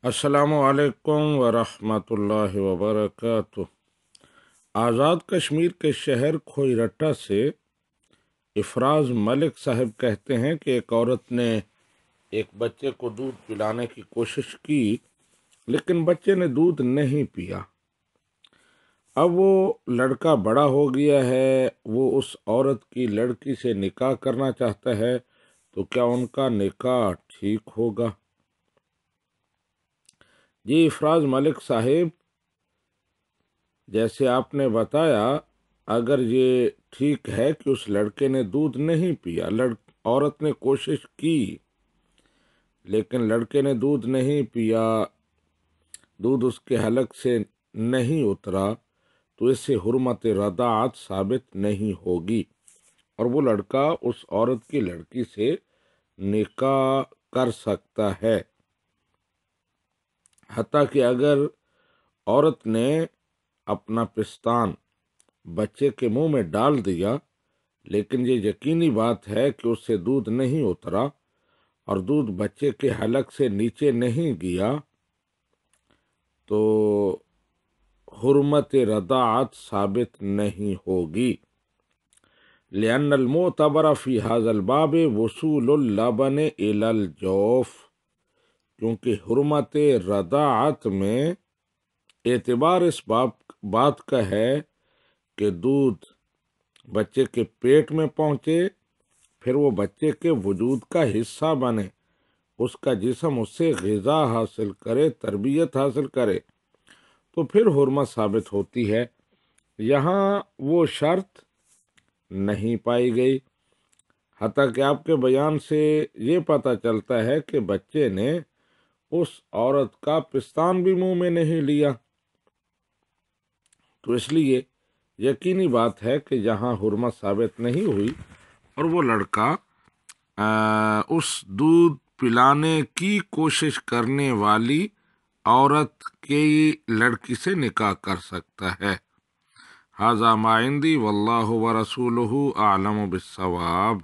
السلام علیکم ورحمۃ اللہ وبرکاتہ۔ آزاد کشمیر کے شہر کھوئی رٹا سے افراز ملک صاحب کہتے ہیں کہ ایک عورت نے ایک بچے کو دودھ پلانے کی کوشش کی، لیکن بچے نے دودھ نہیں پیا۔ اب وہ لڑکا بڑا ہو گیا ہے، وہ اس عورت کی لڑکی سے نکاح کرنا چاہتا ہے، تو کیا ان کا نکاح ٹھیک ہوگا؟ جی افراز ملک صاحب، جیسے آپ نے بتایا، اگر یہ ٹھیک ہے کہ اس لڑکے نے دودھ نہیں پیا، عورت نے کوشش کی لیکن لڑکے نے دودھ نہیں پیا، دودھ اس کے حلق سے نہیں اترا، تو اس سے حرمت رضاعت ثابت نہیں ہوگی اور وہ لڑکا اس عورت کی لڑکی سے نکاح کر سکتا ہے۔ حتیٰ کہ اگر عورت نے اپنا پستان بچے کے منہ میں ڈال دیا، لیکن یہ یقینی بات ہے کہ اس سے دودھ نہیں اترا اور دودھ بچے کے حلق سے نیچے نہیں گیا، تو حرمت رضاعت ثابت نہیں ہوگی۔ لأن المعتبر فی هذا الباب وصول اللبن إلى الجوف، کیونکہ حرمت رضاعت میں اعتبار اس بات کا ہے کہ دودھ بچے کے پیٹ میں پہنچے، پھر وہ بچے کے وجود کا حصہ بنے، اس کا جسم اس سے غذا حاصل کرے، تربیت حاصل کرے، تو پھر حرمت ثابت ہوتی ہے۔ یہاں وہ شرط نہیں پائی گئی، حتیٰ کہ آپ کے بیان سے یہ پتہ چلتا ہے کہ بچے نے اس عورت کا پستان بھی منہ میں نہیں لیا، تو اس لیے یقینی بات ہے کہ جہاں حرمت ثابت نہیں ہوئی اور وہ لڑکا اس دودھ پلانے کی کوشش کرنے والی عورت کی لڑکی سے نکاح کر سکتا ہے۔ ھذا ما عندی واللہ ورسولہ اعلم بالصواب۔